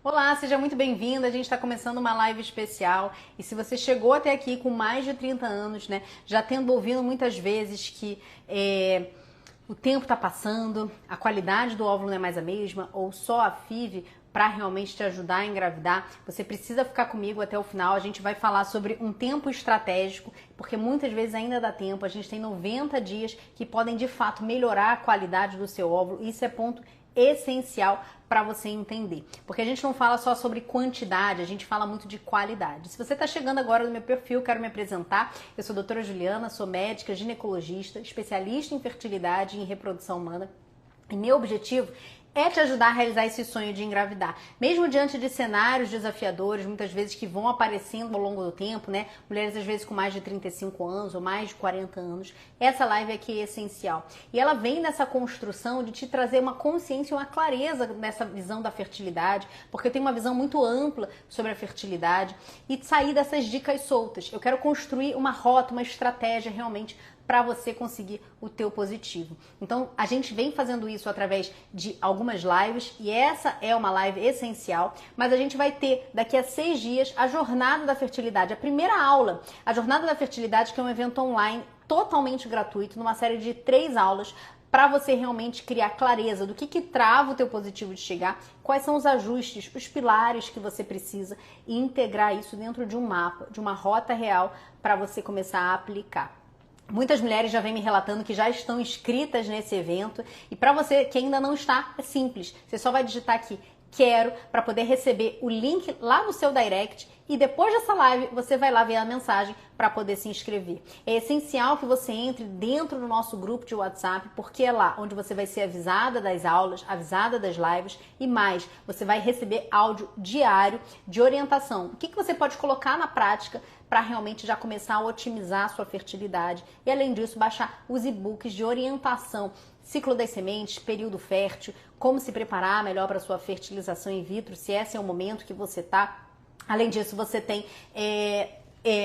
Olá, seja muito bem-vindo. A gente está começando uma live especial e se você chegou até aqui com mais de 30 anos, né, já tendo ouvido muitas vezes que o tempo está passando, a qualidade do óvulo não é mais a mesma ou só a FIV para realmente te ajudar a engravidar, você precisa ficar comigo até o final. A gente vai falar sobre um tempo estratégico, porque muitas vezes ainda dá tempo. A gente tem 90 dias que podem de fato melhorar a qualidade do seu óvulo. Isso é ponto essencial para você entender, porque a gente não fala só sobre quantidade, a gente fala muito de qualidade. Se você está chegando agora no meu perfil, quero me apresentar. Eu sou a doutora Juliana, sou médica, ginecologista, especialista em fertilidade e em reprodução humana, e meu objetivo é te ajudar a realizar esse sonho de engravidar. Mesmo diante de cenários desafiadores, muitas vezes que vão aparecendo ao longo do tempo, né? Mulheres às vezes com mais de 35 anos ou mais de 40 anos. Essa live aqui é essencial. E ela vem nessa construção de te trazer uma consciência, uma clareza nessa visão da fertilidade, porque eu tenho uma visão muito ampla sobre a fertilidade e sair dessas dicas soltas. Eu quero construir uma rota, uma estratégia realmente para você conseguir o teu positivo. Então, a gente vem fazendo isso através de algumas lives e essa é uma live essencial, mas a gente vai ter daqui a 6 dias a Jornada da Fertilidade, a primeira aula. A Jornada da Fertilidade, que é um evento online totalmente gratuito, numa série de 3 aulas, para você realmente criar clareza do que trava o teu positivo de chegar, quais são os ajustes, os pilares que você precisa e integrar isso dentro de um mapa, de uma rota real para você começar a aplicar. Muitas mulheres já vêm me relatando que já estão inscritas nesse evento e para você que ainda não está, é simples. Você só vai digitar aqui quero para poder receber o link lá no seu direct e depois dessa live você vai lá ver a mensagem para poder se inscrever. É essencial que você entre dentro do nosso grupo de WhatsApp, porque é lá onde você vai ser avisada das aulas, avisada das lives e mais, você vai receber áudio diário de orientação. O que você pode colocar na prática para realmente já começar a otimizar a sua fertilidade e além disso baixar os e-books de orientação, ciclo das sementes, período fértil, como se preparar melhor para a sua fertilização in vitro, se esse é o momento que você está. Além disso, você tem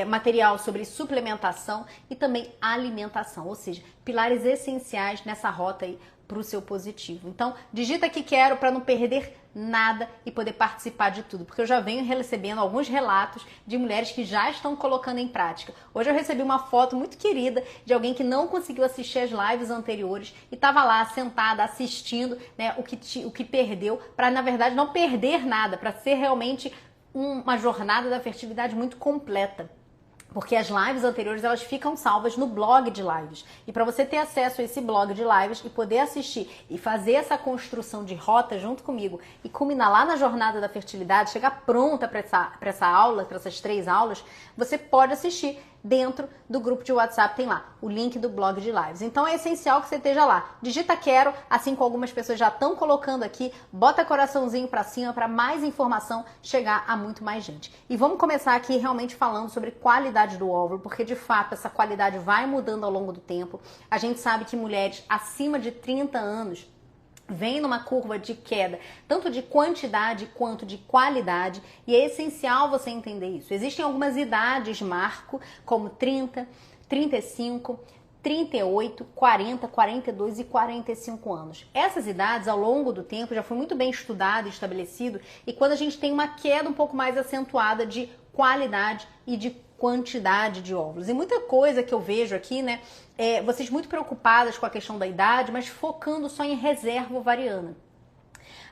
material sobre suplementação e também alimentação, ou seja, pilares essenciais nessa rota aí para o seu positivo. Então, digita aqui quero para não perder nada e poder participar de tudo, porque eu já venho recebendo alguns relatos de mulheres que já estão colocando em prática. Hoje eu recebi uma foto muito querida de alguém que não conseguiu assistir as lives anteriores e estava lá sentada assistindo, né, o que perdeu, para na verdade não perder nada, para ser realmente uma jornada da fertilidade muito completa. Porque as lives anteriores elas ficam salvas no blog de lives. E para você ter acesso a esse blog de lives e poder assistir e fazer essa construção de rota junto comigo e culminar lá na jornada da fertilidade, chegar pronta para essa aula, para essas 3 aulas, você pode assistir dentro do grupo de WhatsApp, tem lá o link do blog de lives. Então é essencial que você esteja lá. Digita quero, assim como algumas pessoas já estão colocando aqui, bota coraçãozinho para cima para mais informação chegar a muito mais gente. E vamos começar aqui realmente falando sobre qualidade do óvulo, porque de fato essa qualidade vai mudando ao longo do tempo. A gente sabe que mulheres acima de 30 anos vem numa curva de queda, tanto de quantidade quanto de qualidade, e é essencial você entender isso. Existem algumas idades marco, como 30, 35, 38, 40, 42 e 45 anos. Essas idades, ao longo do tempo, já foi muito bem estudado e estabelecido, e quando a gente tem uma queda um pouco mais acentuada de qualidade e de quantidade de óvulos. E muita coisa que eu vejo aqui, né, vocês muito preocupadas com a questão da idade, mas focando só em reserva ovariana.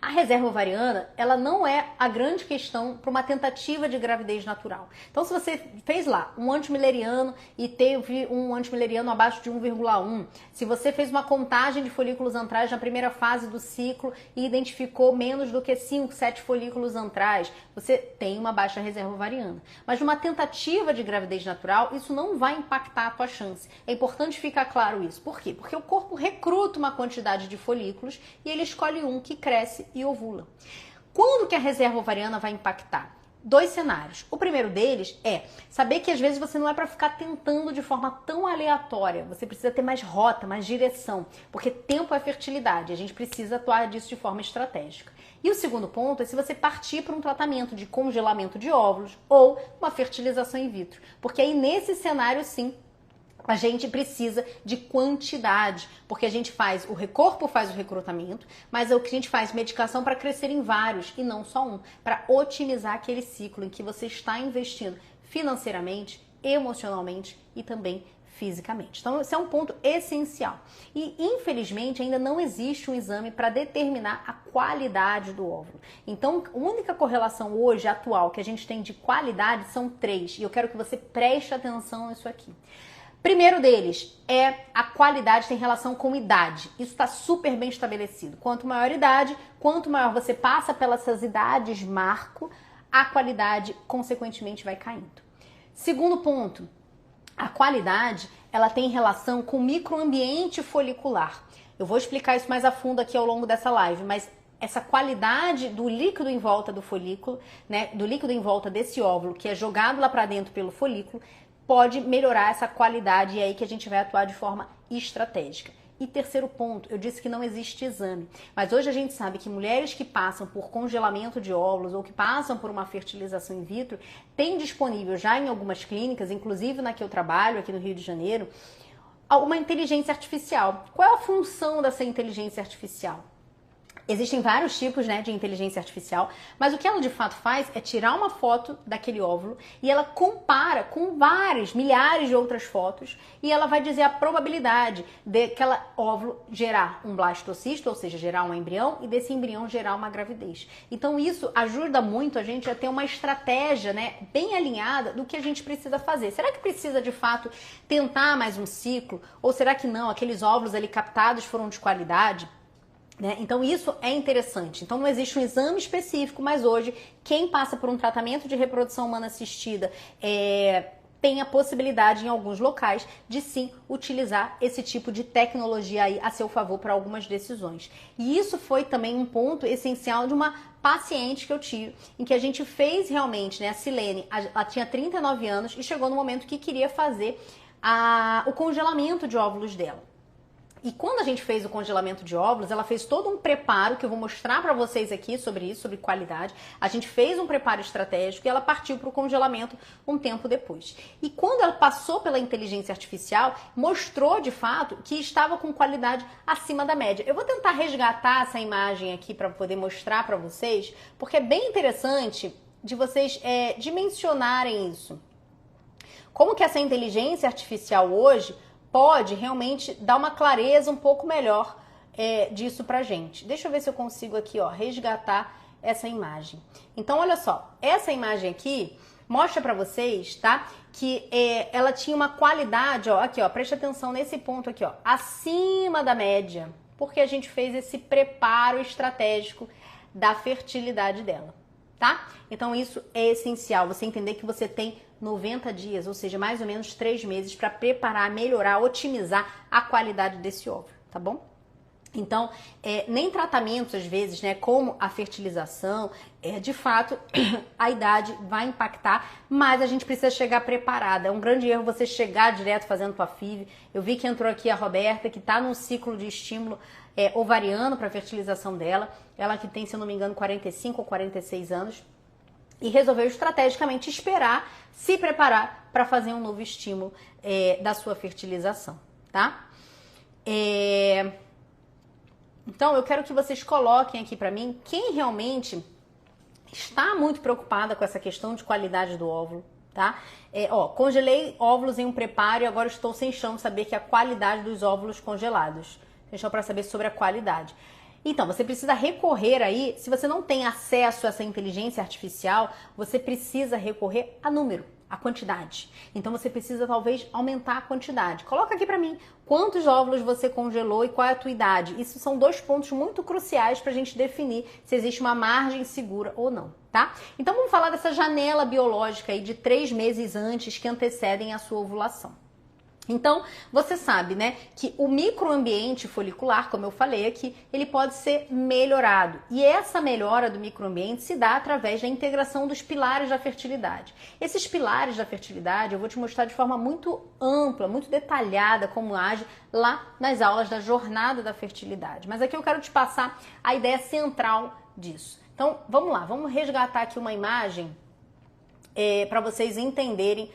A reserva ovariana, ela não é a grande questão para uma tentativa de gravidez natural. Então, se você fez lá um antimileriano e teve um antimileriano abaixo de 1,1, se você fez uma contagem de folículos antrais na primeira fase do ciclo e identificou menos do que 5, 7 folículos antrais, você tem uma baixa reserva ovariana. Mas numa tentativa de gravidez natural, isso não vai impactar a tua chance. É importante ficar claro isso. Por quê? Porque o corpo recruta uma quantidade de folículos e ele escolhe um que cresce e ovula. Quando que a reserva ovariana vai impactar? 2 cenários. O primeiro deles é saber que às vezes você não é para ficar tentando de forma tão aleatória. Você precisa ter mais rota, mais direção, porque tempo é fertilidade. A gente precisa atuar disso de forma estratégica. E o segundo ponto é se você partir para um tratamento de congelamento de óvulos ou uma fertilização in vitro, porque aí nesse cenário sim A gente precisa de quantidade, porque a gente faz, o corpo faz o recrutamento, mas o que a gente faz medicação para crescer em vários e não só um, para otimizar aquele ciclo em que você está investindo financeiramente, emocionalmente e também fisicamente. Então, esse é um ponto essencial. E, infelizmente, ainda não existe um exame para determinar a qualidade do óvulo. Então, a única correlação hoje, atual, que a gente tem de qualidade são 3. E eu quero que você preste atenção nisso aqui. Primeiro deles é a qualidade tem relação com idade. Isso está super bem estabelecido. Quanto maior idade, quanto maior você passa pelas essas idades marco, a qualidade consequentemente vai caindo. Segundo ponto, a qualidade ela tem relação com o microambiente folicular. Eu vou explicar isso mais a fundo aqui ao longo dessa live, mas essa qualidade do líquido em volta do folículo, né, do líquido em volta desse óvulo que é jogado lá para dentro pelo folículo, pode melhorar essa qualidade e é aí que a gente vai atuar de forma estratégica. E terceiro ponto, eu disse que não existe exame, mas hoje a gente sabe que mulheres que passam por congelamento de óvulos ou que passam por uma fertilização in vitro, têm disponível já em algumas clínicas, inclusive na que eu trabalho aqui no Rio de Janeiro, uma inteligência artificial. Qual é a função dessa inteligência artificial? Existem vários tipos, né, de inteligência artificial, mas o que ela de fato faz é tirar uma foto daquele óvulo e ela compara com milhares de outras fotos e ela vai dizer a probabilidade daquele óvulo gerar um blastocisto, ou seja, gerar um embrião e desse embrião gerar uma gravidez. Então isso ajuda muito a gente a ter uma estratégia, né, bem alinhada do que a gente precisa fazer. Será que precisa de fato tentar mais um ciclo? Ou será que não, aqueles óvulos ali captados foram de qualidade? Então isso é interessante. Então não existe um exame específico, mas hoje quem passa por um tratamento de reprodução humana assistida tem a possibilidade em alguns locais de sim utilizar esse tipo de tecnologia aí a seu favor para algumas decisões. E isso foi também um ponto essencial de uma paciente que eu tive, em que a gente fez realmente, né, a Silene, ela tinha 39 anos e chegou no momento que queria fazer o congelamento de óvulos dela. E quando a gente fez o congelamento de óvulos, ela fez todo um preparo, que eu vou mostrar para vocês aqui sobre isso, sobre qualidade. A gente fez um preparo estratégico e ela partiu para o congelamento um tempo depois. E quando ela passou pela inteligência artificial, mostrou de fato que estava com qualidade acima da média. Eu vou tentar resgatar essa imagem aqui para poder mostrar para vocês, porque é bem interessante de vocês dimensionarem isso. Como que essa inteligência artificial hoje pode realmente dar uma clareza um pouco melhor disso pra gente. Deixa eu ver se eu consigo aqui, ó, resgatar essa imagem. Então, olha só, essa imagem aqui mostra pra vocês, tá? Que ela tinha uma qualidade, ó, aqui, ó, preste atenção nesse ponto aqui, ó, acima da média, porque a gente fez esse preparo estratégico da fertilidade dela, tá? Então, isso é essencial, você entender que você tem 90 dias, ou seja, mais ou menos 3 meses para preparar, melhorar, otimizar a qualidade desse óvulo, tá bom? Então, nem tratamentos, às vezes, né, como a fertilização, de fato, a idade vai impactar, mas a gente precisa chegar preparada. É um grande erro você chegar direto fazendo tua FIV. Eu vi que entrou aqui a Roberta, que está num ciclo de estímulo ovariano para a fertilização dela. Ela que tem, se eu não me engano, 45 ou 46 anos. E resolveu estrategicamente esperar, se preparar para fazer um novo estímulo da sua fertilização, tá? Então, eu quero que vocês coloquem aqui para mim quem realmente está muito preocupada com essa questão de qualidade do óvulo, tá? Congelei óvulos em um preparo e agora estou sem chão de saber que a qualidade dos óvulos congelados. Sem chão para saber sobre a qualidade. Então, você precisa recorrer aí, se você não tem acesso a essa inteligência artificial, você precisa recorrer a número, a quantidade. Então, você precisa talvez aumentar a quantidade. Coloca aqui pra mim, quantos óvulos você congelou e qual é a tua idade. Isso são 2 pontos muito cruciais pra gente definir se existe uma margem segura ou não, tá? Então, vamos falar dessa janela biológica aí de 3 meses antes que antecedem a sua ovulação. Então, você sabe, né, que o microambiente folicular, como eu falei aqui, ele pode ser melhorado. E essa melhora do microambiente se dá através da integração dos pilares da fertilidade. Esses pilares da fertilidade eu vou te mostrar de forma muito ampla, muito detalhada como age lá nas aulas da jornada da fertilidade. Mas aqui eu quero te passar a ideia central disso. Então, vamos lá, vamos resgatar aqui uma imagem para vocês entenderem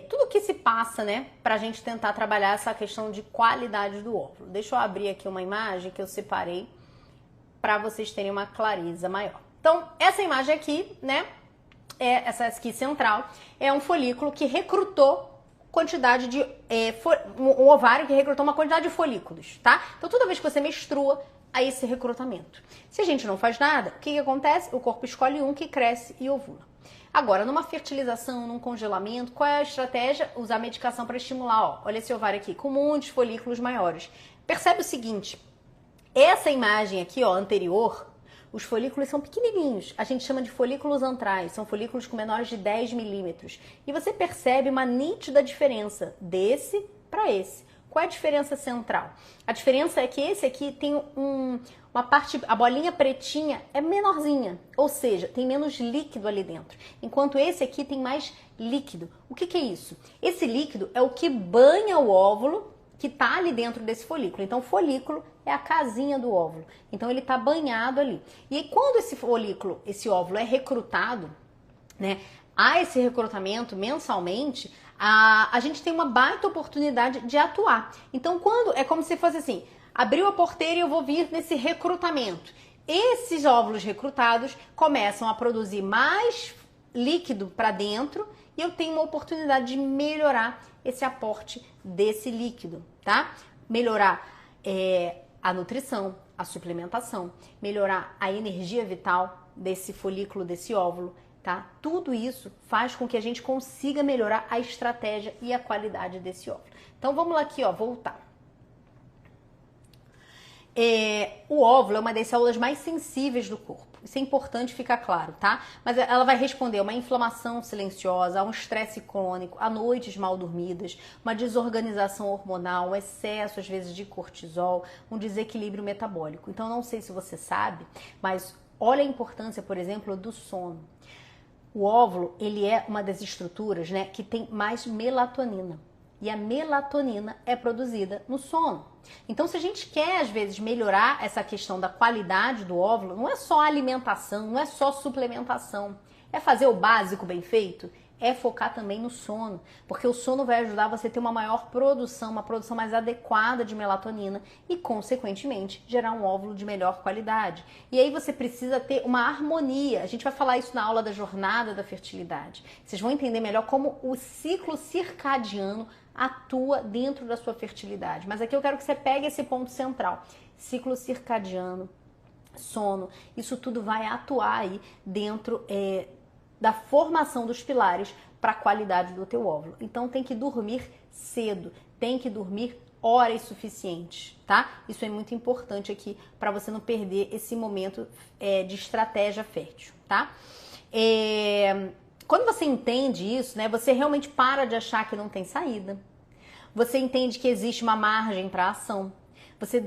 tudo que se passa, né, pra gente tentar trabalhar essa questão de qualidade do óvulo. Deixa eu abrir aqui uma imagem que eu separei para vocês terem uma clareza maior. Então, essa imagem aqui, né, essa aqui central, é um folículo que recrutou quantidade de... um ovário que recrutou uma quantidade de folículos, tá? Então, toda vez que você menstrua, há esse recrutamento. Se a gente não faz nada, o que acontece? O corpo escolhe um que cresce e ovula. Agora, numa fertilização, num congelamento, qual é a estratégia? Usar medicação para estimular, ó. Olha esse ovário aqui, com muitos folículos maiores. Percebe o seguinte, essa imagem aqui, ó, anterior, os folículos são pequenininhos, a gente chama de folículos antrais, são folículos com menores de 10 milímetros. E você percebe uma nítida diferença desse para esse. Qual é a diferença central? A diferença é que esse aqui tem uma parte, a bolinha pretinha é menorzinha, ou seja, tem menos líquido ali dentro, enquanto esse aqui tem mais líquido. O que é isso? Esse líquido é o que banha o óvulo que está ali dentro desse folículo. Então, o folículo é a casinha do óvulo. Então, ele está banhado ali. E aí, quando esse folículo, esse óvulo é recrutado, né, há esse recrutamento mensalmente, a gente tem uma baita oportunidade de atuar. Então, quando é como se fosse assim, abriu a porteira e eu vou vir nesse recrutamento. Esses óvulos recrutados começam a produzir mais líquido para dentro e eu tenho uma oportunidade de melhorar esse aporte desse líquido, tá? Melhorar a nutrição, a suplementação, melhorar a energia vital desse folículo, desse óvulo, tá? Tudo isso faz com que a gente consiga melhorar a estratégia e a qualidade desse óvulo. Então vamos lá aqui, ó, voltar. O óvulo é uma das células mais sensíveis do corpo. Isso é importante ficar claro, tá? Mas ela vai responder a uma inflamação silenciosa, a um estresse crônico, a noites mal dormidas, uma desorganização hormonal, um excesso, às vezes, de cortisol, um desequilíbrio metabólico. Então, não sei se você sabe, mas olha a importância, por exemplo, do sono. O óvulo, ele é uma das estruturas, né, que tem mais melatonina. E a melatonina é produzida no sono. Então, se a gente quer, às vezes, melhorar essa questão da qualidade do óvulo, não é só alimentação, não é só suplementação. É fazer o básico bem feito, é focar também no sono. Porque o sono vai ajudar você a ter uma maior produção, uma produção mais adequada de melatonina e, consequentemente, gerar um óvulo de melhor qualidade. E aí você precisa ter uma harmonia. A gente vai falar isso na aula da jornada da fertilidade. Vocês vão entender melhor como o ciclo circadiano atua dentro da sua fertilidade. Mas aqui eu quero que você pegue esse ponto central. Ciclo circadiano, sono, isso tudo vai atuar aí dentro da formação dos pilares para a qualidade do teu óvulo. Então tem que dormir cedo, tem que dormir horas suficientes, tá? Isso é muito importante aqui para você não perder esse momento de estratégia fértil, tá? Quando você entende isso, né, você realmente para de achar que não tem saída. Você entende que existe uma margem para ação. Você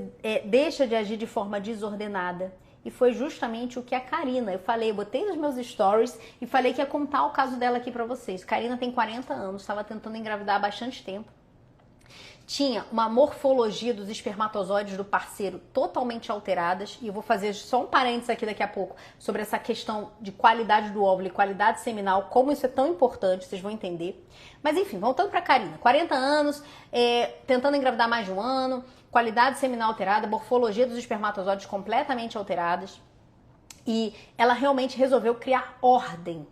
deixa de agir de forma desordenada. E foi justamente o que a Karina, eu botei nos meus stories e falei que ia contar o caso dela aqui pra vocês. Karina tem 40 anos, estava tentando engravidar há bastante tempo. Tinha uma morfologia dos espermatozoides do parceiro totalmente alteradas. E eu vou fazer só um parênteses aqui daqui a pouco sobre essa questão de qualidade do óvulo e qualidade seminal, como isso é tão importante, vocês vão entender. Mas enfim, voltando pra Karina, 40 anos, tentando engravidar mais de um ano, qualidade seminal alterada, morfologia dos espermatozoides completamente alteradas. E ela realmente resolveu criar ordem,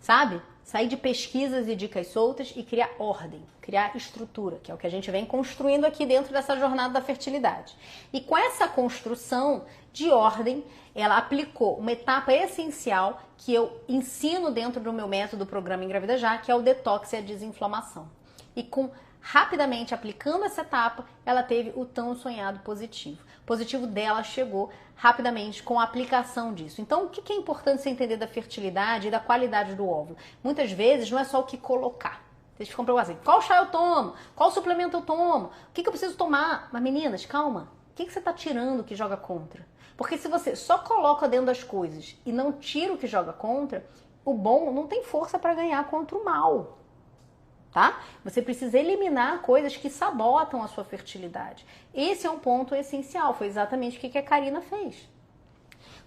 sabe? Sair de pesquisas e dicas soltas e criar ordem, criar estrutura, que é o que a gente vem construindo aqui dentro dessa jornada da fertilidade. E com essa construção de ordem, ela aplicou uma etapa essencial que eu ensino dentro do meu método Programa Engravida Já, que é o detox e a desinflamação. E rapidamente aplicando essa etapa, ela teve o tão sonhado positivo. O positivo dela chegou rapidamente com a aplicação disso. Então, o que é importante você entender da fertilidade e da qualidade do óvulo? Muitas vezes não é só o que colocar. Vocês ficam preocupados assim, qual chá eu tomo? Qual suplemento eu tomo? O que eu preciso tomar? Mas meninas, calma. O que você está tirando que joga contra? Porque se você só coloca dentro das coisas e não tira o que joga contra, o bom não tem força para ganhar contra o mal. Tá? Você precisa eliminar coisas que sabotam a sua fertilidade. Esse é um ponto essencial, foi exatamente o que a Karina fez.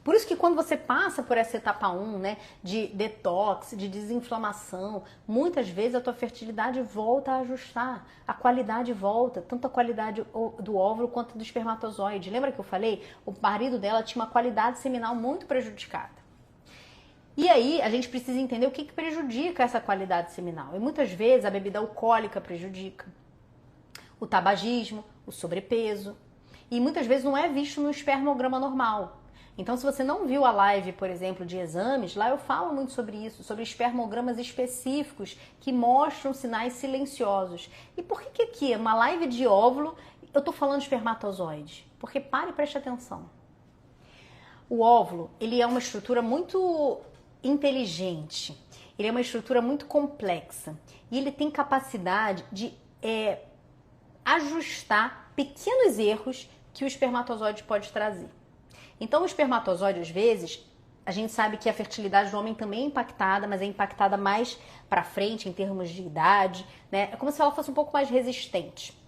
Por isso que quando você passa por essa etapa 1, né, de detox, de desinflamação, muitas vezes a tua fertilidade volta a ajustar, a qualidade volta, tanto a qualidade do óvulo quanto do espermatozoide. Lembra que eu falei? O marido dela tinha uma qualidade seminal muito prejudicada. E aí a gente precisa entender o que prejudica essa qualidade seminal. E muitas vezes a bebida alcoólica prejudica, o tabagismo, o sobrepeso. E muitas vezes não é visto no espermograma normal. Então, se você não viu a live, por exemplo, de exames, lá eu falo muito sobre isso, sobre espermogramas específicos que mostram sinais silenciosos. E por que aqui, uma live de óvulo, eu tô falando de espermatozoide? Porque pare e preste atenção. O óvulo, ele é uma estrutura muito inteligente, ele é uma estrutura muito complexa e ele tem capacidade de ajustar pequenos erros que o espermatozoide pode trazer. Então, o espermatozoide, às vezes, a gente sabe que a fertilidade do homem também é impactada, mas é impactada mais para frente em termos de idade, né? É como se ela fosse um pouco mais resistente.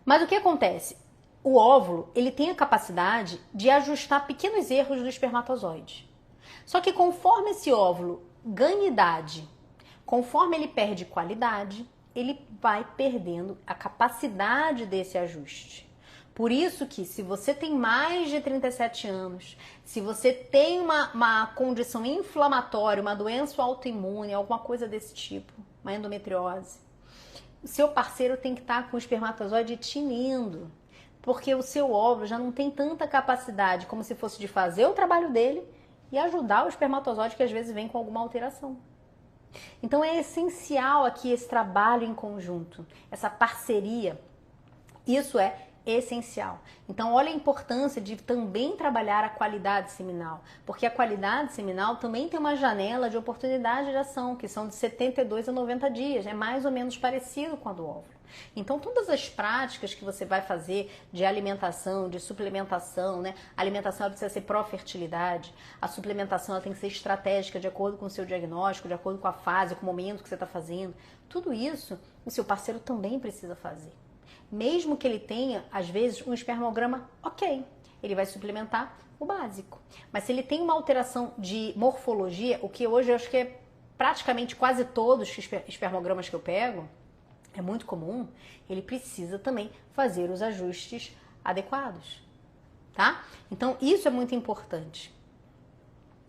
Mas o que acontece? O óvulo, ele tem a capacidade de ajustar pequenos erros do espermatozoide. Só que conforme esse óvulo ganha idade, conforme ele perde qualidade, ele vai perdendo a capacidade desse ajuste. Por isso que se você tem mais de 37 anos, se você tem uma condição inflamatória, uma doença autoimune, alguma coisa desse tipo, uma endometriose, o seu parceiro tem que estar com o espermatozoide tinindo, porque o seu óvulo já não tem tanta capacidade como se fosse de fazer o trabalho dele e ajudar o espermatozoide que às vezes vem com alguma alteração. Então é essencial aqui esse trabalho em conjunto, essa parceria. Isso é essencial. Então olha a importância de também trabalhar a qualidade seminal, porque a qualidade seminal também tem uma janela de oportunidade de ação, que são de 72 a 90 dias, é mais ou menos parecido com a do óvulo. Então todas as práticas que você vai fazer de alimentação, de suplementação, né? A alimentação ela precisa ser pró-fertilidade, a suplementação ela tem que ser estratégica de acordo com o seu diagnóstico, de acordo com a fase, com o momento que você está fazendo. Tudo isso o seu parceiro também precisa fazer. Mesmo que ele tenha, às vezes, um espermograma ok, ele vai suplementar o básico. Mas se ele tem uma alteração de morfologia, o que hoje eu acho que é praticamente quase todos os espermogramas que eu pego, é muito comum, ele precisa também fazer os ajustes adequados, tá? Então, isso é muito importante.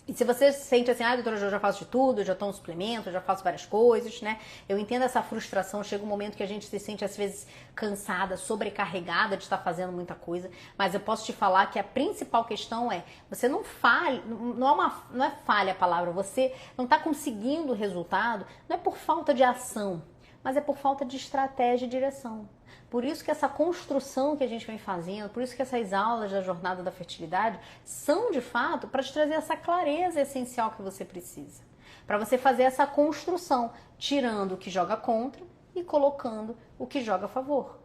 E se você se sente assim, doutora, eu já faço de tudo, eu já tomo suplemento, eu já faço várias coisas, né? Eu entendo essa frustração, chega um momento que a gente se sente às vezes cansada, sobrecarregada de estar fazendo muita coisa, mas eu posso te falar que a principal questão é, você não falha, não é falha a palavra, você não está conseguindo o resultado, não é por falta de ação, mas é por falta de estratégia e direção. Por isso que essa construção que a gente vem fazendo, por isso que essas aulas da jornada da fertilidade são de fato para te trazer essa clareza essencial que você precisa. Para você fazer essa construção, tirando o que joga contra e colocando o que joga a favor,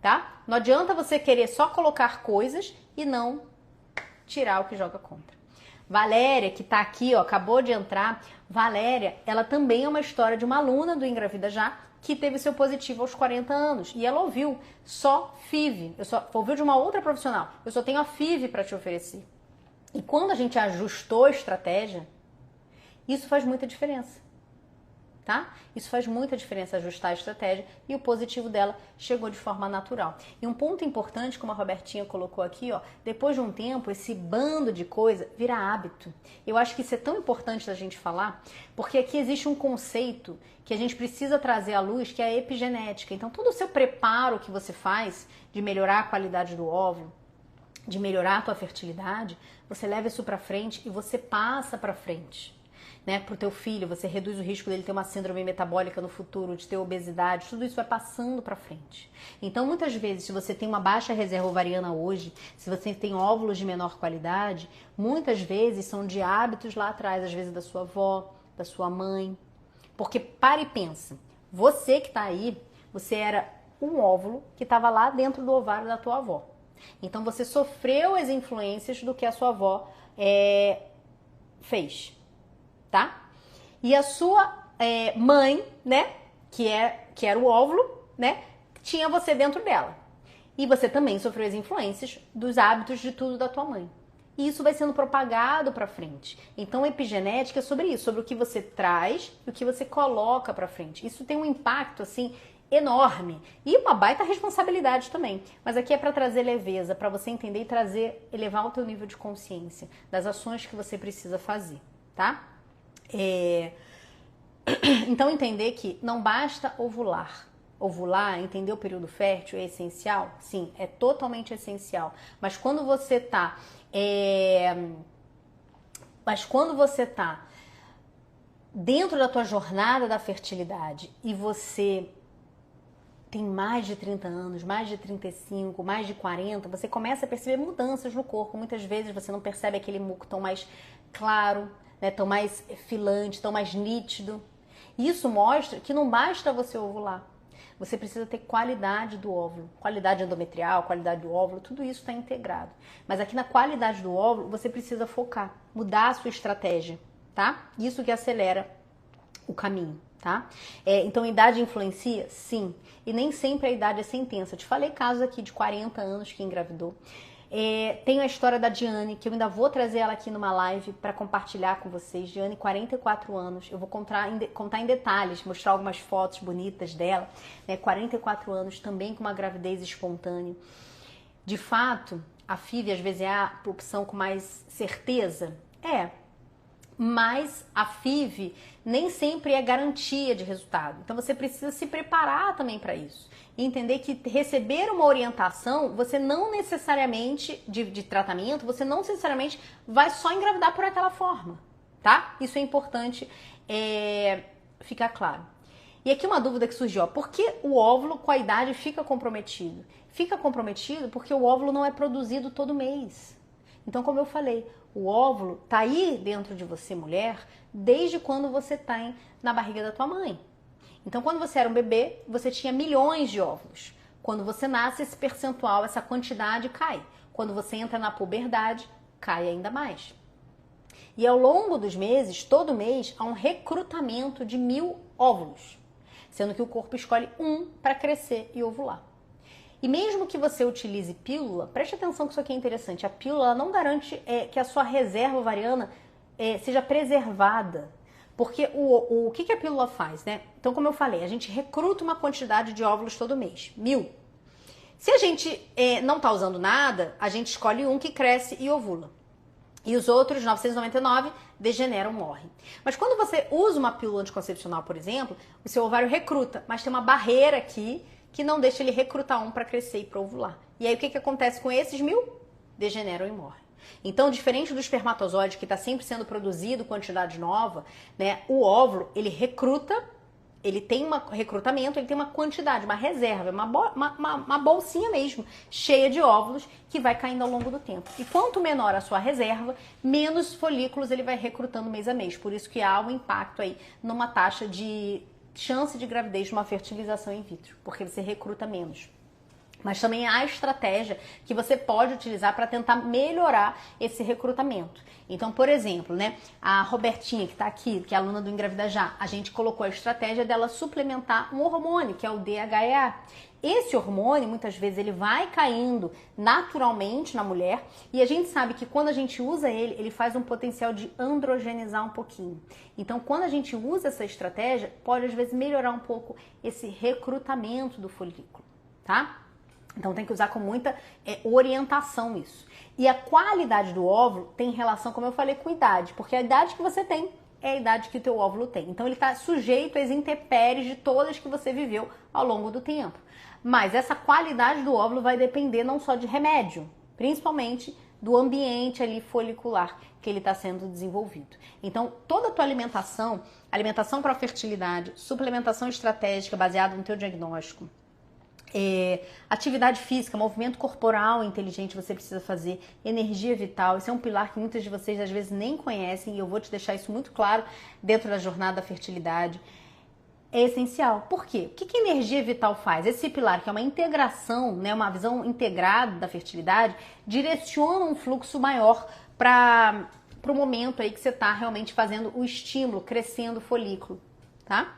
tá? Não adianta você querer só colocar coisas e não tirar o que joga contra. Valéria, que tá aqui, ó, acabou de entrar. Valéria, ela também é uma história de uma aluna do Engravida Já, que teve seu positivo aos 40 anos. E ela ouviu só FIV. Ouviu de uma outra profissional. Eu só tenho a FIV para te oferecer. E quando a gente ajustou a estratégia, isso faz muita diferença. Tá? Isso faz muita diferença, ajustar a estratégia, e o positivo dela chegou de forma natural. E um ponto importante, como a Robertinha colocou aqui, ó, depois de um tempo, esse bando de coisa vira hábito. Eu acho que isso é tão importante da gente falar, porque aqui existe um conceito que a gente precisa trazer à luz, que é a epigenética. Então, todo o seu preparo que você faz de melhorar a qualidade do óvulo, de melhorar a tua fertilidade, você leva isso para frente e você passa para frente. Né, para o teu filho, você reduz o risco dele ter uma síndrome metabólica no futuro, de ter obesidade, tudo isso vai passando para frente. Então, muitas vezes, se você tem uma baixa reserva ovariana hoje, se você tem óvulos de menor qualidade, muitas vezes são de hábitos lá atrás, às vezes da sua avó, da sua mãe. Porque para e pensa, você que está aí, você era um óvulo que estava lá dentro do ovário da tua avó. Então, você sofreu as influências do que a sua avó fez. Tá? E a sua mãe, né, que era o óvulo, né, tinha você dentro dela. E você também sofreu as influências dos hábitos de tudo da tua mãe. e isso vai sendo propagado para frente. Então, epigenética é sobre isso, sobre o que você traz e o que você coloca para frente. Isso tem um impacto, assim, enorme e uma baita responsabilidade também. Mas aqui é para trazer leveza, para você entender e trazer, elevar o teu nível de consciência das ações que você precisa fazer, tá? Então, entender que não basta ovular. Ovular, entender o período fértil é essencial? Sim, é totalmente essencial. Mas quando você tá dentro da tua jornada da fertilidade e você tem mais de 30 anos, mais de 35, mais de 40, você começa a perceber mudanças no corpo. Muitas vezes você não percebe aquele muco tão mais claro, né, tão mais filante, tão mais nítido. Isso mostra que não basta você ovular. Você precisa ter qualidade do óvulo, qualidade endometrial, qualidade do óvulo, tudo isso está integrado. Mas aqui na qualidade do óvulo, você precisa focar, mudar a sua estratégia, tá? Isso que acelera o caminho, tá? Então, a idade influencia? Sim. E nem sempre a idade é sentença. Eu te falei casos aqui de 40 anos que engravidou. Tem a história da Diane, que eu ainda vou trazer ela aqui numa live para compartilhar com vocês. Diane, 44 anos. Eu vou contar em detalhes, mostrar algumas fotos bonitas dela. 44 anos, também com uma gravidez espontânea. De fato, a FIV às vezes é a opção com mais certeza? Mas a FIV nem sempre é garantia de resultado. Então você precisa se preparar também para isso. E entender que receber uma orientação, você não necessariamente, de tratamento, você não necessariamente vai só engravidar por aquela forma, tá? Isso é importante ficar claro. E aqui uma dúvida que surgiu, por que o óvulo com a idade fica comprometido? Fica comprometido porque o óvulo não é produzido todo mês. Então, como eu falei, o óvulo tá aí dentro de você, mulher, desde quando você tá na barriga da tua mãe. Então, quando você era um bebê, você tinha milhões de óvulos. Quando você nasce, esse percentual, essa quantidade cai. Quando você entra na puberdade, cai ainda mais. E ao longo dos meses, todo mês, há um recrutamento de 1000 óvulos, sendo que o corpo escolhe um para crescer e ovular. E mesmo que você utilize pílula, preste atenção que isso aqui é interessante, a pílula não garante que a sua reserva ovariana seja preservada. Porque o que a pílula faz, né? Então, como eu falei, a gente recruta uma quantidade de óvulos todo mês, 1000. Se a gente não tá usando nada, a gente escolhe um que cresce e ovula. E os outros, 999, degeneram, morrem. Mas quando você usa uma pílula anticoncepcional, por exemplo, o seu ovário recruta, mas tem uma barreira aqui que não deixa ele recrutar um para crescer e para ovular. E aí o que acontece com esses 1000? Degeneram e morrem. Então, diferente do espermatozoide, que está sempre sendo produzido quantidade nova, né, o óvulo, ele recruta, ele tem um recrutamento, ele tem uma quantidade, uma reserva, uma bolsinha mesmo, cheia de óvulos, que vai caindo ao longo do tempo. E quanto menor a sua reserva, menos folículos ele vai recrutando mês a mês. Por isso que há um impacto aí numa taxa de chance de gravidez de uma fertilização in vitro, porque você recruta menos. Mas também há estratégia que você pode utilizar para tentar melhorar esse recrutamento. Então, por exemplo, né, a Robertinha, que está aqui, que é aluna do Engravida Já, a gente colocou a estratégia dela suplementar um hormônio, que é o DHEA. Esse hormônio, muitas vezes, ele vai caindo naturalmente na mulher e a gente sabe que quando a gente usa ele, ele faz um potencial de androgenizar um pouquinho. Então, quando a gente usa essa estratégia, pode, às vezes, melhorar um pouco esse recrutamento do folículo, tá? Então tem que usar com muita orientação isso. E a qualidade do óvulo tem relação, como eu falei, com idade, porque a idade que você tem é a idade que o teu óvulo tem. Então ele está sujeito às intempéries de todas que você viveu ao longo do tempo. Mas essa qualidade do óvulo vai depender não só de remédio, principalmente do ambiente ali folicular que ele está sendo desenvolvido. Então toda a tua alimentação para fertilidade, suplementação estratégica baseada no teu diagnóstico, atividade física, movimento corporal inteligente você precisa fazer, energia vital, isso é um pilar que muitas de vocês às vezes nem conhecem e eu vou te deixar isso muito claro dentro da jornada da fertilidade. É essencial. Por quê? O que a energia vital faz? Esse pilar, que é uma integração, né, uma visão integrada da fertilidade, direciona um fluxo maior para o momento aí que você está realmente fazendo o estímulo, crescendo o folículo, tá?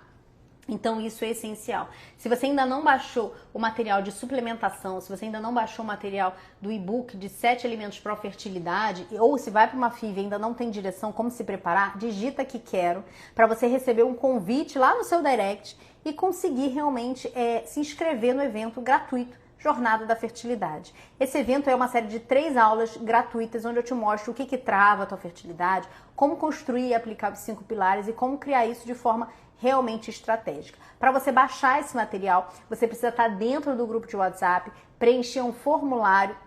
Então isso é essencial. Se você ainda não baixou o material de suplementação, se você ainda não baixou o material do e-book de 7 alimentos para a fertilidade, ou se vai para uma FIV e ainda não tem direção como se preparar, digita que quero, para você receber um convite lá no seu direct e conseguir realmente se inscrever no evento gratuito Jornada da Fertilidade. Esse evento é uma série de 3 aulas gratuitas onde eu te mostro o que trava a tua fertilidade, como construir e aplicar os 5 pilares e como criar isso de forma realmente estratégica. Para você baixar esse material, você precisa estar dentro do grupo de WhatsApp, preencher um formulário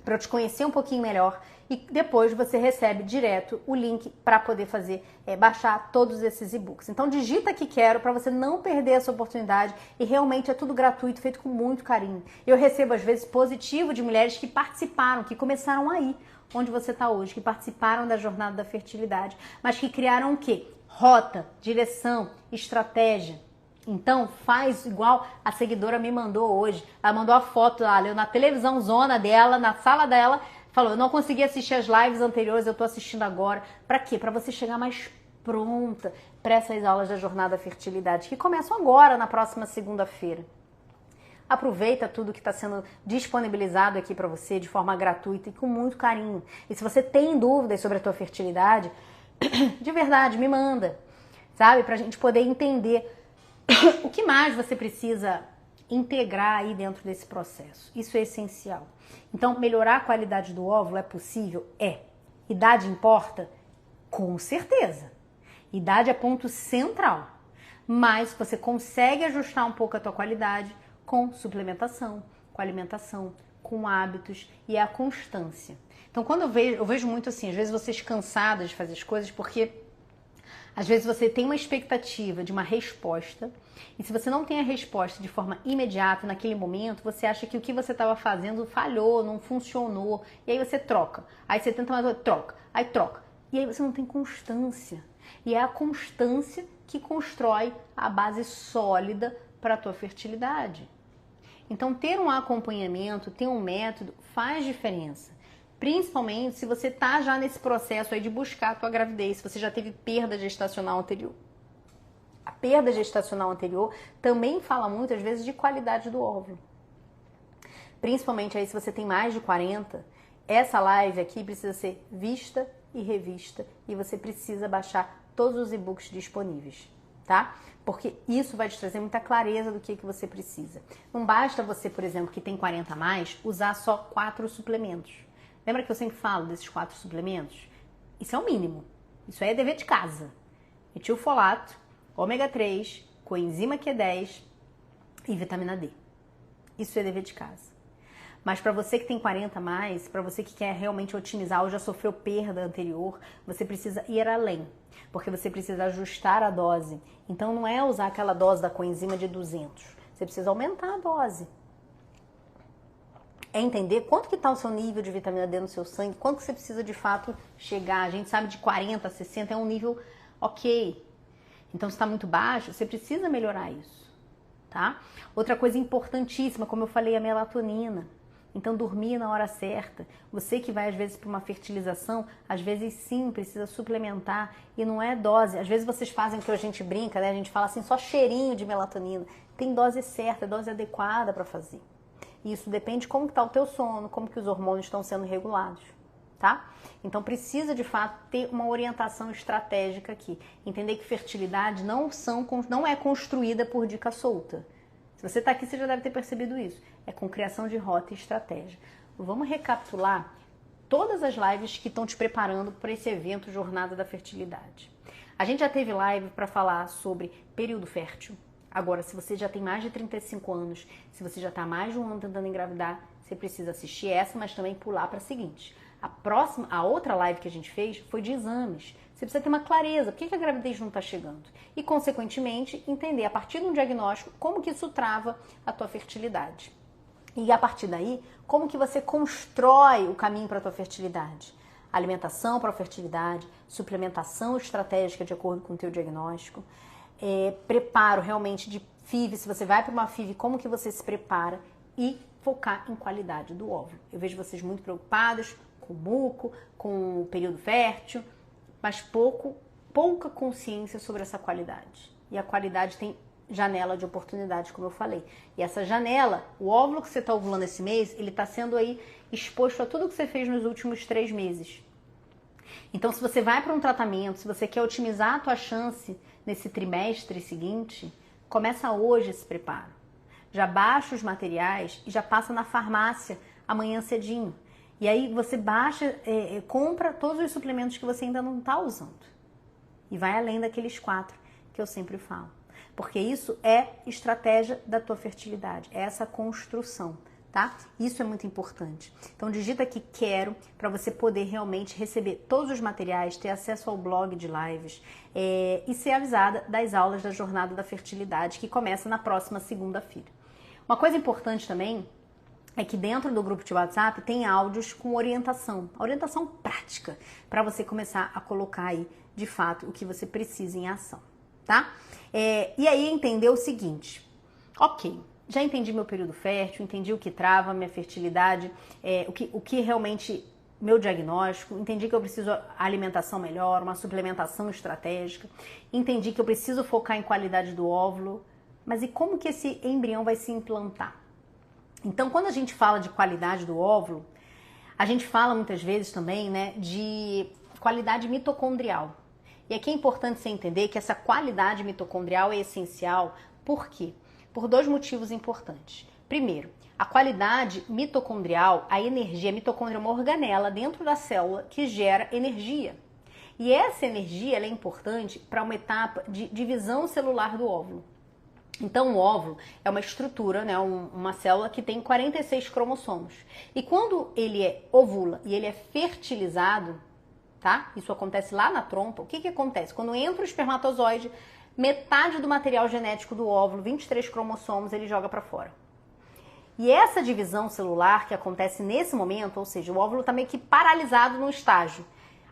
para eu te conhecer um pouquinho melhor e depois você recebe direto o link para poder baixar todos esses e-books. Então digita que quero para você não perder essa oportunidade e realmente é tudo gratuito, feito com muito carinho. Eu recebo às vezes positivo de mulheres que participaram, que começaram aí, onde você está hoje, que participaram da Jornada da Fertilidade, mas que criaram o quê? Rota, direção, estratégia. Então faz igual a seguidora me mandou hoje. Ela mandou a foto lá, eu na televisão zona dela, na sala dela, falou, eu não consegui assistir as lives anteriores, eu tô assistindo agora. Para quê? Para você chegar mais pronta para essas aulas da Jornada Fertilidade, que começam agora, na próxima segunda-feira. Aproveita tudo que está sendo disponibilizado aqui para você de forma gratuita e com muito carinho. E se você tem dúvidas sobre a tua fertilidade, de verdade, me manda, sabe? Pra gente poder entender o que mais você precisa integrar aí dentro desse processo. Isso é essencial. Então, melhorar a qualidade do óvulo é possível? É. Idade importa? Com certeza. Idade é ponto central. Mas você consegue ajustar um pouco a tua qualidade com suplementação, com alimentação, com hábitos e a constância. Então, quando eu vejo muito assim, às vezes vocês cansadas de fazer as coisas porque às vezes você tem uma expectativa de uma resposta e se você não tem a resposta de forma imediata, naquele momento, você acha que o que você estava fazendo falhou, não funcionou e aí você troca. Aí você tenta mais, troca, aí troca. E aí você não tem constância. E é a constância que constrói a base sólida para a tua fertilidade. Então, ter um acompanhamento, ter um método faz diferença. Principalmente se você tá já nesse processo aí de buscar a tua gravidez, se você já teve perda gestacional anterior. A perda gestacional anterior também fala muitas vezes de qualidade do óvulo. Principalmente aí se você tem mais de 40, essa live aqui precisa ser vista e revista e você precisa baixar todos os e-books disponíveis, tá? Porque isso vai te trazer muita clareza do que você precisa. Não basta você, por exemplo, que tem 40 a mais, usar só 4 suplementos. Lembra que eu sempre falo desses 4 suplementos? Isso é o mínimo. Isso aí é dever de casa. Metilfolato, ômega 3, coenzima Q10 e vitamina D. Isso é dever de casa. Mas para você que tem 40 a mais, para você que quer realmente otimizar ou já sofreu perda anterior, você precisa ir além. Porque você precisa ajustar a dose. Então não é usar aquela dose da coenzima de 200. Você precisa aumentar a dose. É entender quanto que está o seu nível de vitamina D no seu sangue, quanto que você precisa de fato chegar. A gente sabe de 40 a 60 é um nível ok. Então, se está muito baixo, você precisa melhorar isso, tá? Outra coisa importantíssima, como eu falei, a melatonina. Então, dormir na hora certa. Você que vai, às vezes, para uma fertilização, às vezes, sim, precisa suplementar. E não é dose. Às vezes, vocês fazem o que a gente brinca, né? A gente fala assim, só cheirinho de melatonina. Tem dose certa, dose adequada para fazer. Isso depende de como está o teu sono, como que os hormônios estão sendo regulados, tá? Então precisa de fato ter uma orientação estratégica aqui. Entender que fertilidade não é construída por dica solta. Se você está aqui, você já deve ter percebido isso. É com criação de rota e estratégia. Vamos recapitular todas as lives que estão te preparando para esse evento Jornada da Fertilidade. A gente já teve live para falar sobre período fértil. Agora, se você já tem mais de 35 anos, se você já está há mais de um ano tentando engravidar, você precisa assistir essa, mas também pular para a seguinte. A outra live que a gente fez foi de exames. Você precisa ter uma clareza, por que a gravidez não está chegando? E, consequentemente, entender a partir de um diagnóstico como que isso trava a tua fertilidade. E, a partir daí, como que você constrói o caminho para a tua fertilidade. Alimentação para a fertilidade, suplementação estratégica de acordo com o teu diagnóstico, preparo realmente de FIV, se você vai para uma FIV, como que você se prepara e focar em qualidade do óvulo. Eu vejo vocês muito preocupados com o muco, com o período fértil, mas pouca consciência sobre essa qualidade. E a qualidade tem janela de oportunidade, como eu falei. E essa janela, o óvulo que você está ovulando esse mês, ele está sendo aí exposto a tudo que você fez nos últimos 3 meses. Então, se você vai para um tratamento, se você quer otimizar a tua chance nesse trimestre seguinte, começa hoje esse preparo. Já baixa os materiais e já passa na farmácia amanhã cedinho. E aí você baixa, compra todos os suplementos que você ainda não está usando. E vai além daqueles 4 que eu sempre falo. Porque isso é estratégia da tua fertilidade, é essa construção, tá? Isso é muito importante. Então digita aqui quero para você poder realmente receber todos os materiais, ter acesso ao blog de lives e ser avisada das aulas da Jornada da Fertilidade que começa na próxima segunda-feira. Uma coisa importante também é que dentro do grupo de WhatsApp tem áudios com orientação prática para você começar a colocar aí de fato o que você precisa em ação, tá? E aí entender o seguinte, ok, já entendi meu período fértil, entendi o que trava minha fertilidade, o que realmente meu diagnóstico, entendi que eu preciso alimentação melhor, uma suplementação estratégica, entendi que eu preciso focar em qualidade do óvulo, mas e como que esse embrião vai se implantar? Então, quando a gente fala de qualidade do óvulo, a gente fala muitas vezes também, né, de qualidade mitocondrial. E aqui é importante você entender que essa qualidade mitocondrial é essencial. Por quê? Por 2 motivos importantes. Primeiro, a qualidade mitocondrial, a energia, a mitocôndria é uma organela dentro da célula que gera energia. E essa energia ela é importante para uma etapa de divisão celular do óvulo. Então o óvulo é uma estrutura, né, uma célula que tem 46 cromossomos. E quando ele ovula e ele é fertilizado, tá? Isso acontece lá na trompa. O que acontece? Quando entra o espermatozoide, metade do material genético do óvulo, 23 cromossomos, ele joga para fora. E essa divisão celular que acontece nesse momento, ou seja, o óvulo está meio que paralisado num estágio.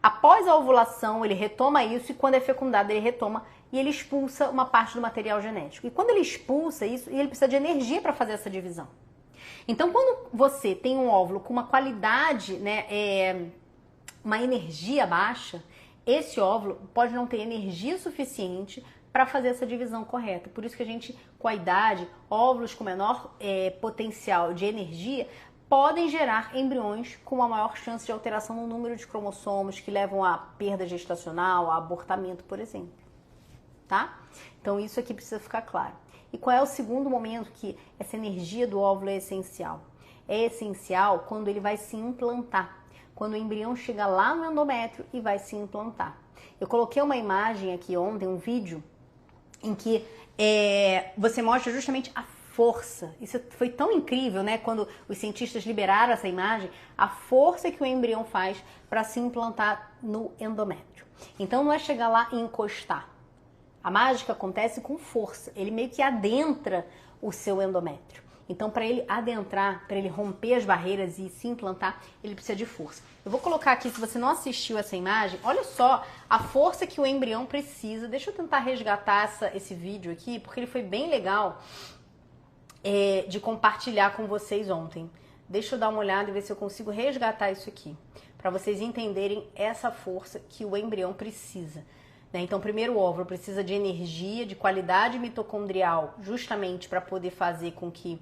Após a ovulação, ele retoma isso e quando é fecundado, ele retoma e ele expulsa uma parte do material genético. E quando ele expulsa isso, ele precisa de energia para fazer essa divisão. Então, quando você tem um óvulo com uma qualidade, né, uma energia baixa, esse óvulo pode não ter energia suficiente para fazer essa divisão correta. Por isso que a gente, com a idade, óvulos com menor potencial de energia podem gerar embriões com uma maior chance de alteração no número de cromossomos que levam à perda gestacional, a abortamento, por exemplo. Tá? Então isso aqui precisa ficar claro. E qual é o segundo momento que essa energia do óvulo é essencial? É essencial quando ele vai se implantar. Quando o embrião chega lá no endométrio e vai se implantar. Eu coloquei uma imagem aqui ontem, um vídeo, em que você mostra justamente a força. Isso foi tão incrível, né? Quando os cientistas liberaram essa imagem, a força que o embrião faz para se implantar no endométrio. Então não é chegar lá e encostar. A mágica acontece com força. Ele meio que adentra o seu endométrio. Então, para ele adentrar, para ele romper as barreiras e se implantar, ele precisa de força. Eu vou colocar aqui, se você não assistiu essa imagem, olha só a força que o embrião precisa. Deixa eu tentar resgatar esse vídeo aqui, porque ele foi bem legal de compartilhar com vocês ontem. Deixa eu dar uma olhada e ver se eu consigo resgatar isso aqui, para vocês entenderem essa força que o embrião precisa. Então, primeiro o óvulo precisa de energia, de qualidade mitocondrial, justamente para poder fazer com que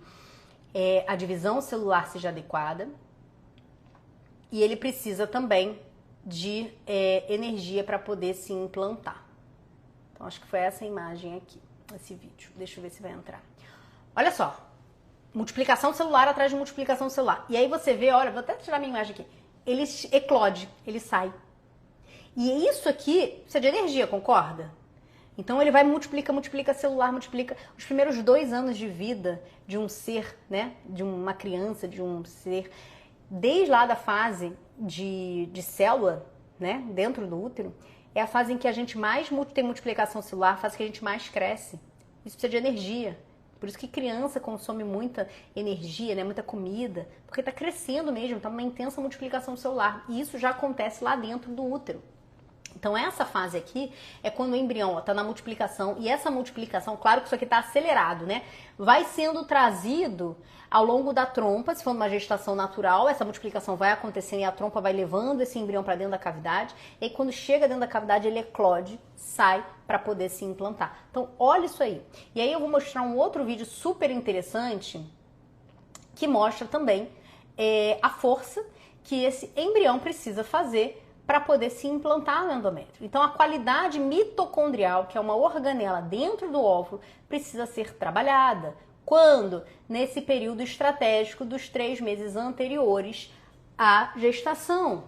a divisão celular seja adequada. E ele precisa também de energia para poder se implantar. Então, acho que foi essa imagem aqui, esse vídeo. Deixa eu ver se vai entrar. Olha só, multiplicação celular atrás de multiplicação celular. E aí você vê, olha, vou até tirar minha imagem aqui. Ele eclode, ele sai. E isso aqui precisa de energia, concorda? Então ele vai multiplica celular, multiplica. Os primeiros 2 anos de vida de um ser, né? De uma criança, de um ser, desde lá da fase de célula, né? Dentro do útero, é a fase em que a gente mais tem multiplicação celular, a fase que a gente mais cresce. Isso precisa de energia. Por isso que criança consome muita energia, né? Muita comida, porque está crescendo mesmo, está numa intensa multiplicação celular. E isso já acontece lá dentro do útero. Então essa fase aqui é quando o embrião está na multiplicação e essa multiplicação, claro que isso aqui está acelerado, né? Vai sendo trazido ao longo da trompa, se for uma gestação natural, essa multiplicação vai acontecendo e a trompa vai levando esse embrião para dentro da cavidade. E aí, quando chega dentro da cavidade, ele eclode, sai para poder se implantar. Então olha isso aí. E aí eu vou mostrar um outro vídeo super interessante que mostra também a força que esse embrião precisa fazer para poder se implantar no endométrio. Então a qualidade mitocondrial, que é uma organela dentro do óvulo, precisa ser trabalhada. Quando? Nesse período estratégico dos 3 meses anteriores à gestação,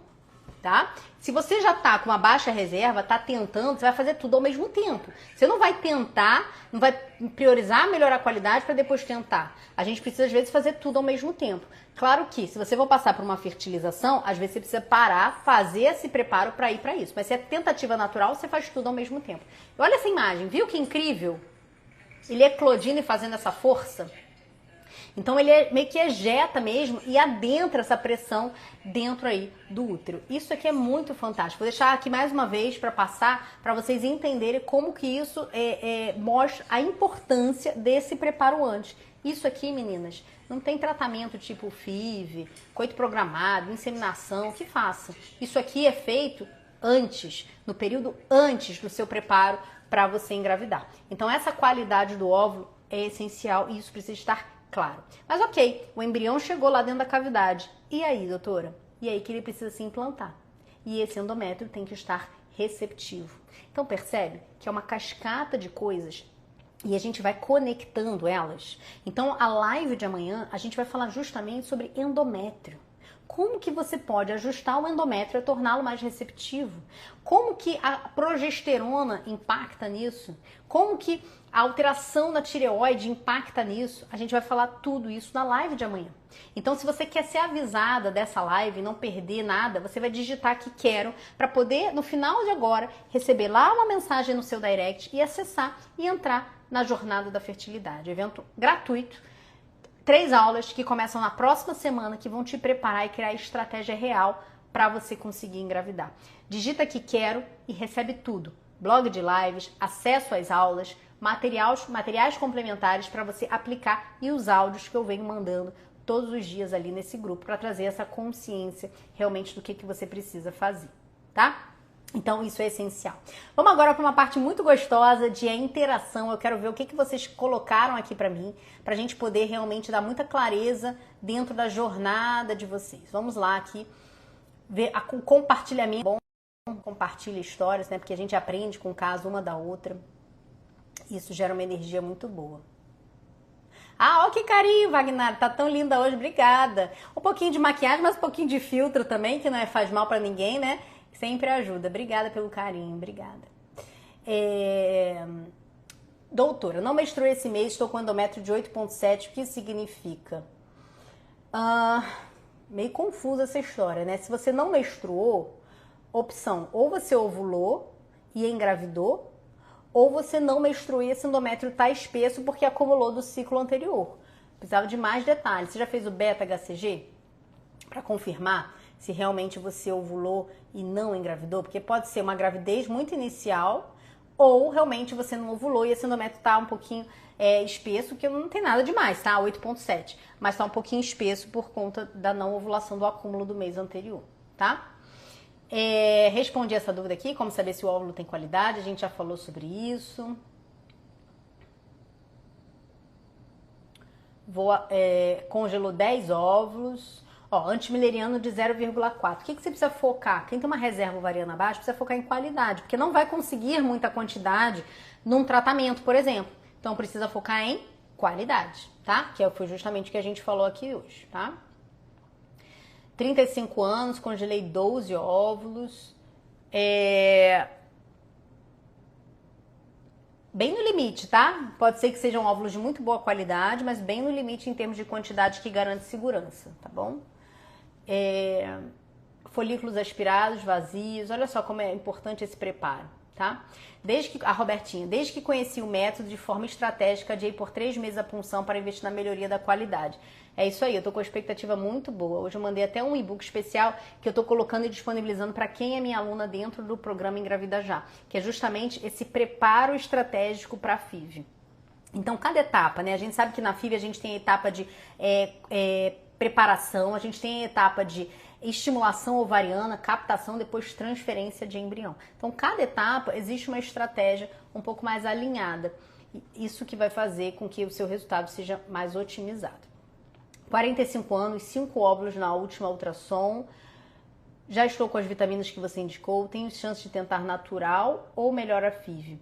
tá? Se você já tá com uma baixa reserva, tá tentando, você vai fazer tudo ao mesmo tempo. Você não vai tentar, não vai priorizar melhorar a qualidade para depois tentar. A gente precisa às vezes fazer tudo ao mesmo tempo. Claro que se você for passar por uma fertilização, às vezes você precisa parar, fazer esse preparo para ir para isso. Mas se é tentativa natural, você faz tudo ao mesmo tempo. E olha essa imagem, viu que incrível? Ele eclodindo e fazendo essa força. Então ele meio que ejeta mesmo e adentra essa pressão dentro aí do útero. Isso aqui é muito fantástico. Vou deixar aqui mais uma vez para passar, para vocês entenderem como que isso mostra a importância desse preparo antes. Isso aqui, meninas, não tem tratamento tipo FIV, coito programado, inseminação, que faça. Isso aqui é feito antes, no período antes do seu preparo para você engravidar. Então essa qualidade do óvulo é essencial e isso precisa estar claro. Mas ok, o embrião chegou lá dentro da cavidade. E aí, doutora? E aí que ele precisa se implantar. E esse endométrio tem que estar receptivo. Então percebe que é uma cascata de coisas e a gente vai conectando elas. Então a live de amanhã a gente vai falar justamente sobre endométrio. Como que você pode ajustar o endométrio e torná-lo mais receptivo? Como que a progesterona impacta nisso? Como que a alteração na tireoide impacta nisso? A gente vai falar tudo isso na live de amanhã. Então, se você quer ser avisada dessa live e não perder nada, você vai digitar aqui quero para poder, no final de agora, receber lá uma mensagem no seu direct e acessar e entrar na Jornada da Fertilidade. Evento gratuito. 3 aulas que começam na próxima semana que vão te preparar e criar estratégia real para você conseguir engravidar. Digita aqui quero e recebe tudo. Blog de lives, acesso às aulas, materiais complementares para você aplicar e os áudios que eu venho mandando todos os dias ali nesse grupo para trazer essa consciência realmente do que você precisa fazer, tá? Então isso é essencial. Vamos agora para uma parte muito gostosa de interação. Eu quero ver o que vocês colocaram aqui para mim, para a gente poder realmente dar muita clareza dentro da jornada de vocês. Vamos lá aqui ver o compartilhamento. Bom, compartilha histórias, né? Porque a gente aprende com o caso uma da outra. Isso gera uma energia muito boa. Ah, ó que carinho, Wagner, tá tão linda hoje, obrigada. Um pouquinho de maquiagem, mas um pouquinho de filtro também, que não faz mal para ninguém, né? Sempre ajuda. Obrigada pelo carinho, obrigada. Doutora, não menstruei esse mês, estou com endométrio de 8,7, o que significa? Meio confusa essa história, né? Se você não menstruou, opção, ou você ovulou e engravidou, ou você não menstruou e esse endométrio tá espesso porque acumulou do ciclo anterior. Precisava de mais detalhes. Você já fez o beta-HCG para confirmar se realmente você ovulou e não engravidou? Porque pode ser uma gravidez muito inicial ou realmente você não ovulou e esse endométrio tá um pouquinho espesso, que não tem nada demais, tá? 8,7. Mas tá um pouquinho espesso por conta da não ovulação do acúmulo do mês anterior, tá? Respondi essa dúvida aqui, como saber se o óvulo tem qualidade, a gente já falou sobre isso. Congelou 10 óvulos. Ó, antimileriano de 0,4. O que você precisa focar? Quem tem uma reserva ovariana baixa precisa focar em qualidade, porque não vai conseguir muita quantidade num tratamento, por exemplo. Então precisa focar em qualidade, tá? Que foi justamente o que a gente falou aqui hoje, tá? 35 anos, congelei 12 óvulos. Bem no limite, tá? Pode ser que sejam óvulos de muito boa qualidade, mas bem no limite em termos de quantidade que garante segurança, tá bom? Folículos aspirados, vazios. Olha só como é importante esse preparo. tá? Desde que conheci o método de forma estratégica, adiei por 3 meses a punção para investir na melhoria da qualidade. É isso aí, eu tô com a expectativa muito boa. Hoje eu mandei até um e-book especial que eu tô colocando e disponibilizando para quem é minha aluna dentro do programa Engravida Já, que é justamente esse preparo estratégico para a FIV. Então, cada etapa, né? A gente sabe que na FIV a gente tem a etapa de preparação, a gente tem a etapa de estimulação ovariana, captação, depois transferência de embrião. Então, cada etapa existe uma estratégia um pouco mais alinhada. Isso que vai fazer com que o seu resultado seja mais otimizado. 45 anos, 5 óvulos na última ultrassom. Já estou com as vitaminas que você indicou. Tenho chance de tentar natural ou melhor a FIV?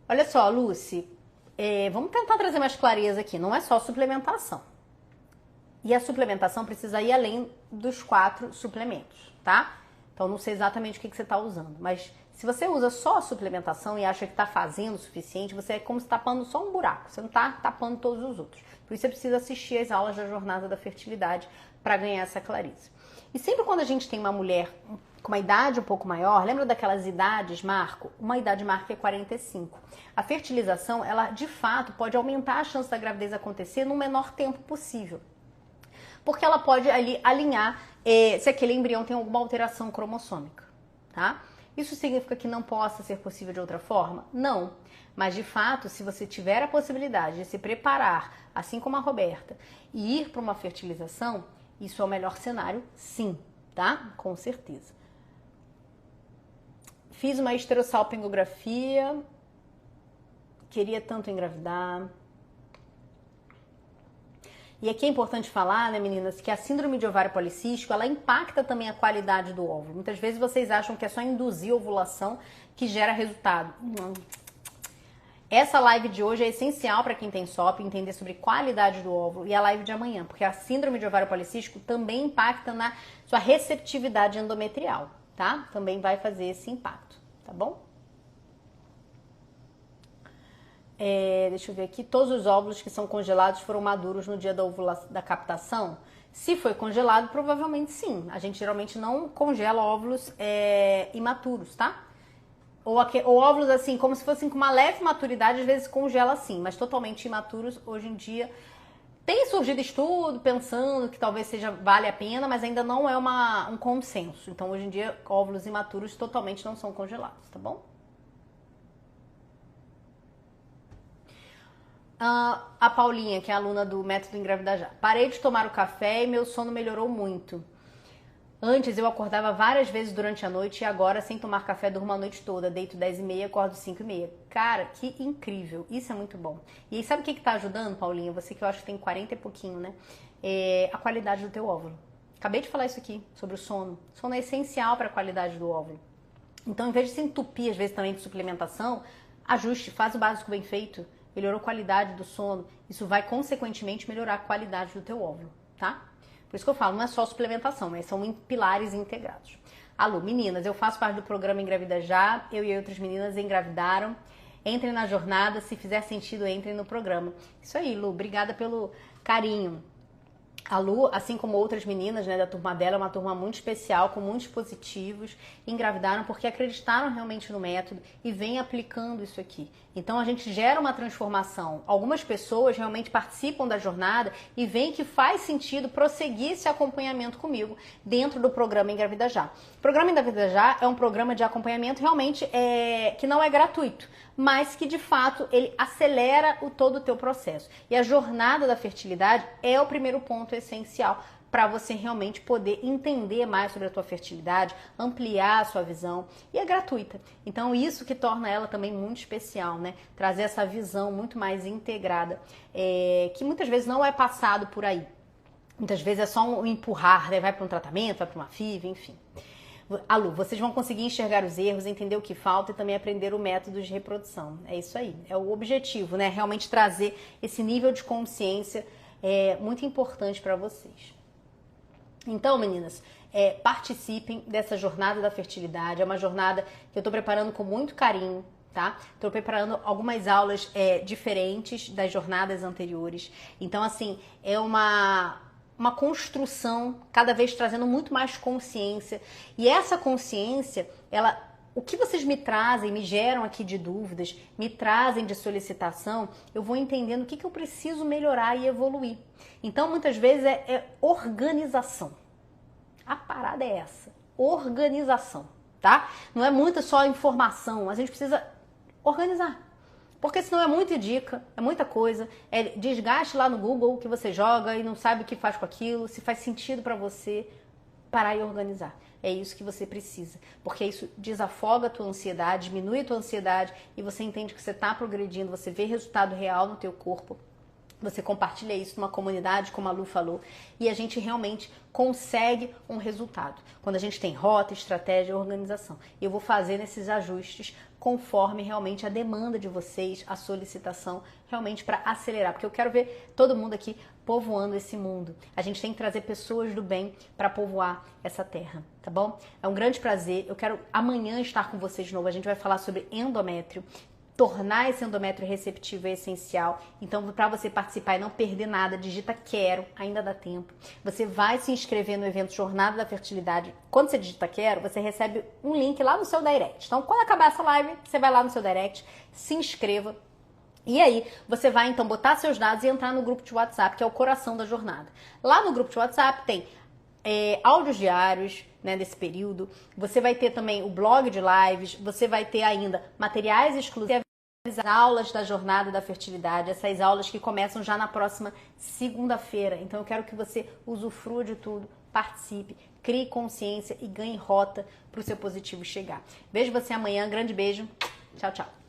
Olha só, Lucy, vamos tentar trazer mais clareza aqui. Não é só suplementação. E a suplementação precisa ir além dos 4 suplementos, tá? Então, não sei exatamente o que você está usando. Mas se você usa só a suplementação e acha que está fazendo o suficiente, você é como se tapando só um buraco. Você não está tapando todos os outros. Por isso, você precisa assistir às aulas da Jornada da Fertilidade para ganhar essa clareza. E sempre quando a gente tem uma mulher com uma idade um pouco maior, lembra daquelas idades marco? Uma idade marco é 45. A fertilização, ela de fato pode aumentar a chance da gravidez acontecer no menor tempo possível. Porque ela pode ali alinhar se aquele embrião tem alguma alteração cromossômica, tá? Isso significa que não possa ser possível de outra forma? Não. Mas, de fato, se você tiver a possibilidade de se preparar, assim como a Roberta, e ir para uma fertilização, isso é o melhor cenário, sim, tá? Com certeza. Fiz uma esterossalpingografia, queria tanto engravidar. E aqui é importante falar, né, meninas, que a síndrome de ovário policístico, ela impacta também a qualidade do óvulo. Muitas vezes vocês acham que é só induzir a ovulação que gera resultado. Não. Essa live de hoje é essencial para quem tem SOP entender sobre qualidade do óvulo, e a live de amanhã, porque a síndrome de ovário policístico também impacta na sua receptividade endometrial, tá? Também vai fazer esse impacto, tá bom? Deixa eu ver aqui, todos os óvulos que são congelados foram maduros no dia da captação? Se foi congelado, provavelmente sim. A gente geralmente não congela óvulos imaturos, tá? Ou óvulos assim, como se fossem com uma leve maturidade, às vezes congela assim, mas totalmente imaturos hoje em dia. Tem surgido estudo pensando que talvez vale a pena, mas ainda não é um consenso. Então hoje em dia óvulos imaturos totalmente não são congelados, tá bom? A Paulinha, que é aluna do Método Engravida Já. Parei de tomar o café e meu sono melhorou muito. Antes eu acordava várias vezes durante a noite e agora, sem tomar café, durmo a noite toda. Deito 10h30, acordo 5h30. Cara, que incrível. Isso é muito bom. E aí, sabe o que tá ajudando, Paulinha? Você que eu acho que tem 40 e pouquinho, né? A qualidade do teu óvulo. Acabei de falar isso aqui, sobre o sono. O sono é essencial para a qualidade do óvulo. Então, em vez de se entupir, às vezes, também de suplementação, ajuste, faz o básico bem feito. Melhorou a qualidade do sono, isso vai consequentemente melhorar a qualidade do teu óvulo, tá? Por isso que eu falo, não é só suplementação, mas são pilares integrados. Alô, meninas, eu faço parte do programa Engravida Já, eu e outras meninas engravidaram. Entrem na jornada, se fizer sentido, entrem no programa. Isso aí, Lu, obrigada pelo carinho. A Lu, assim como outras meninas, né, da turma dela, é uma turma muito especial, com muitos positivos, engravidaram porque acreditaram realmente no método e vem aplicando isso aqui. Então a gente gera uma transformação. Algumas pessoas realmente participam da jornada e veem que faz sentido prosseguir esse acompanhamento comigo dentro do programa Engravida Já. O programa Engravida Já é um programa de acompanhamento realmente que não é gratuito, mas que de fato ele acelera todo o teu processo. E a jornada da fertilidade é o primeiro ponto essencial para você realmente poder entender mais sobre a tua fertilidade, ampliar a sua visão, e é gratuita. Então isso que torna ela também muito especial, né? Trazer essa visão muito mais integrada, que muitas vezes não é passado por aí. Muitas vezes é só um empurrar, né? Vai para um tratamento, vai para uma FIV, enfim. Alô, vocês vão conseguir enxergar os erros, entender o que falta e também aprender o método de reprodução. É isso aí, é o objetivo, né? Realmente trazer esse nível de consciência muito importante para vocês. Então, meninas, participem dessa jornada da fertilidade. É uma jornada que eu estou preparando com muito carinho, tá? Estou preparando algumas aulas diferentes das jornadas anteriores. Então, assim, é uma construção, cada vez trazendo muito mais consciência. E essa consciência, ela o que vocês me trazem, me geram aqui de dúvidas, me trazem de solicitação, eu vou entendendo o que eu preciso melhorar e evoluir. Então, muitas vezes é organização. A parada é essa, organização, tá? Não é muita só informação, a gente precisa organizar. Porque senão é muita dica, é muita coisa, é desgaste lá no Google que você joga e não sabe o que faz com aquilo, se faz sentido para você, parar e organizar. É isso que você precisa, porque isso desafoga a tua ansiedade, diminui a tua ansiedade e você entende que você está progredindo, você vê resultado real no teu corpo. Você compartilha isso numa comunidade, como a Lu falou, e a gente realmente consegue um resultado. Quando a gente tem rota, estratégia, organização. E eu vou fazer esses ajustes conforme realmente a demanda de vocês, a solicitação, realmente para acelerar. Porque eu quero ver todo mundo aqui povoando esse mundo. A gente tem que trazer pessoas do bem para povoar essa terra, tá bom? É um grande prazer. Eu quero amanhã estar com vocês de novo. A gente vai falar sobre endométrio. Tornar esse endométrio receptivo é essencial. Então, para você participar e não perder nada, digita quero, ainda dá tempo. Você vai se inscrever no evento Jornada da Fertilidade. Quando você digita quero, você recebe um link lá no seu direct. Então, quando acabar essa live, você vai lá no seu direct, se inscreva. E aí, você vai então botar seus dados e entrar no grupo de WhatsApp, que é o coração da jornada. Lá no grupo de WhatsApp tem áudios diários, né, desse período. Você vai ter também o blog de lives, você vai ter ainda materiais exclusivos, as aulas da Jornada da Fertilidade, essas aulas que começam já na próxima segunda-feira. Então eu quero que você usufrua de tudo, participe, crie consciência e ganhe rota para o seu positivo chegar. Vejo você amanhã, grande beijo, tchau, tchau.